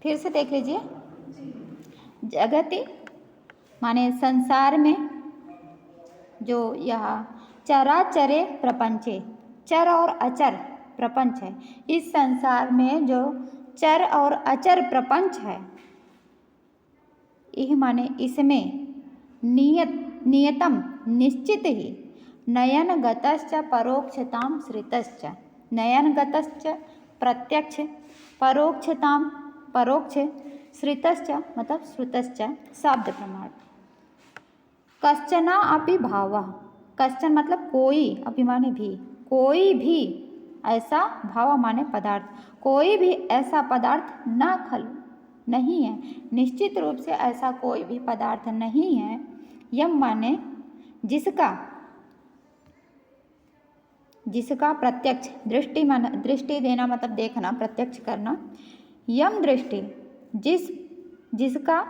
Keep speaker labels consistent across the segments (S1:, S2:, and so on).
S1: फिर से देख लीजिए। जगति माने संसार में जो यह चराचरे प्रपंचे, चर और अचर प्रपंच है। इस संसार में जो चर और अचर प्रपंच है, यह माने इसमें नियतम निश्चित ही नयनगतश्च परोक्षताम श्रितश्च। नयनगतश्च प्रत्यक्ष, परोक्षताम परोक्ष, श्रितश्च मतलब श्रुतश्च शब्द प्रमाण। कश्चना अपि भावः, कश्चन मतलब कोई, अपि माने भी, कोई भी ऐसा, भाव माने पदार्थ, कोई भी ऐसा पदार्थ न खलु नहीं है, निश्चित रूप से ऐसा कोई भी पदार्थ नहीं है। यम माने जिसका, जिसका प्रत्यक्ष, दृष्टि माने दृष्टि देना मतलब देखना, प्रत्यक्ष करना। यम दृष्टि जिसका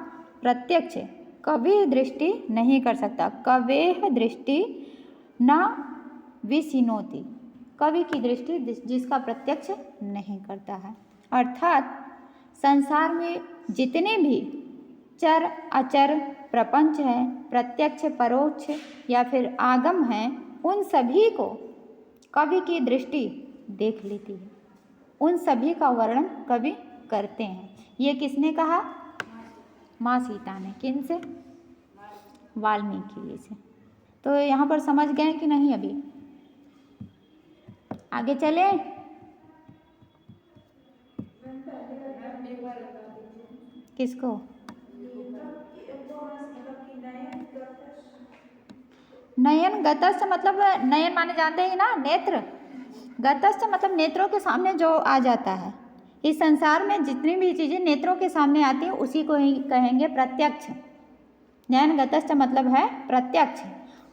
S1: प्रत्यक्ष कभी दृष्टि नहीं कर सकता, कवेह दृष्टि न विसिनोति, कवि की दृष्टि जिसका प्रत्यक्ष नहीं करता है। अर्थात संसार में जितने भी चर अचर प्रपंच है, प्रत्यक्ष परोक्ष या फिर आगम है, उन सभी को कवि की दृष्टि देख लेती है, उन सभी का वर्णन कवि करते हैं। ये किसने कहा? माँ सीता ने। किन से? वाल्मीकि जी से। तो यहाँ पर समझ गए कि नहीं? अभी आगे चले। किसको? नयन गतस्थ मतलब नयन माने जानते हैं ना, नेत्र। गतस्थ मतलब नेत्रों के सामने जो आ जाता है। इस संसार में जितनी भी चीज़ें नेत्रों के सामने आती हैं उसी को ही कहेंगे प्रत्यक्ष। नयन गतस्थ मतलब है प्रत्यक्ष,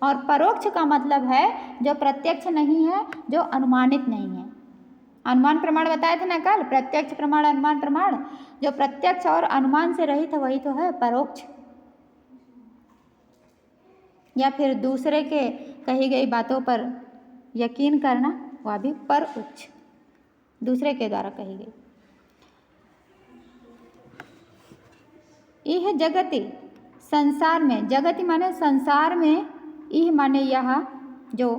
S1: और परोक्ष का मतलब है जो प्रत्यक्ष नहीं है, जो अनुमानित नहीं है। अनुमान प्रमाण बताए थे ना कल, प्रत्यक्ष प्रमाण अनुमान प्रमाण। जो प्रत्यक्ष और अनुमान से रहित है वही तो है परोक्ष, या फिर दूसरे के कही गई बातों पर यकीन करना, वह भी परोक्ष, दूसरे के द्वारा कही गई। यह जगति संसार में, जगति माने संसार में, यह माने यह जो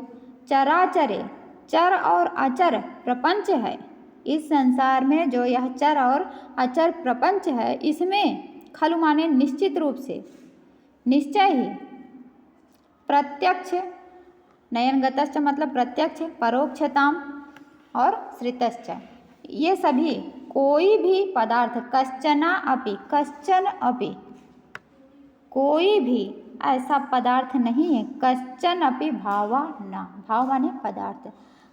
S1: चराचरे चर और अचर प्रपंच है, इस संसार में जो यह चर और अचर प्रपंच है, इसमें खलु माने निश्चित रूप से, निश्चय ही, प्रत्यक्ष, नयनगतश्च मतलब प्रत्यक्ष, परोक्षताम और श्रितश्च, ये सभी कोई भी पदार्थ, कश्चना अपि, कश्चन अपि, कोई भी ऐसा पदार्थ नहीं है। कश्चन अपि भावा न, भाव माने पदार्थ,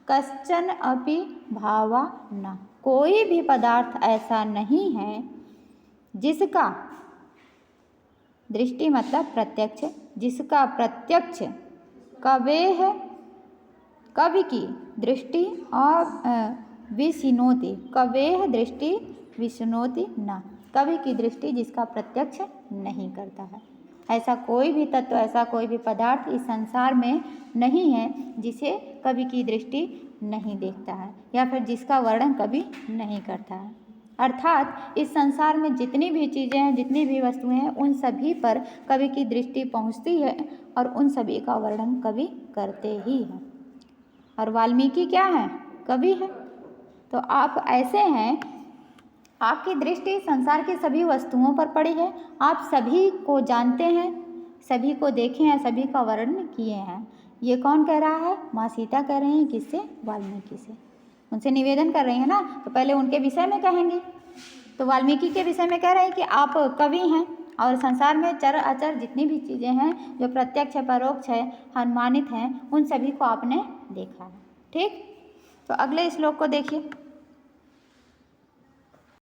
S1: कश्चन अपि भावा न, कोई भी पदार्थ ऐसा नहीं है जिसका दृष्टि मतलब प्रत्यक्ष, जिसका प्रत्यक्ष कवेह कवि की दृष्टि और विसिनोति, कवेह दृष्टि विसिनोति न, कवि की दृष्टि जिसका प्रत्यक्ष नहीं करता है। ऐसा कोई भी तत्व, ऐसा कोई भी पदार्थ इस संसार में नहीं है जिसे कवि की दृष्टि नहीं देखता है, या फिर जिसका वर्णन कवि नहीं करता है। अर्थात इस संसार में जितनी भी चीज़ें हैं, जितनी भी वस्तुएं हैं, उन सभी पर कवि की दृष्टि पहुंचती है और उन सभी का वर्णन कवि करते ही हैं। और वाल्मीकि क्या है? कवि है। तो आप ऐसे हैं, आपकी दृष्टि संसार की सभी वस्तुओं पर पड़ी है, आप सभी को जानते हैं, सभी को देखे हैं, सभी का वर्णन किए हैं। ये कौन कह रहा है? माँ सीता कह रहे हैं। किससे? वाल्मीकि से। उनसे निवेदन कर रही हैं ना, तो पहले उनके विषय में कहेंगे। तो वाल्मीकि के विषय में कह रहे हैं कि आप कवि हैं और संसार में चर अचर जितनी भी चीज़ें हैं, जो प्रत्यक्ष है, परोक्ष है, अनुमानित हैं, उन सभी को आपने देखा है। ठीक, तो अगले श्लोक को देखिए।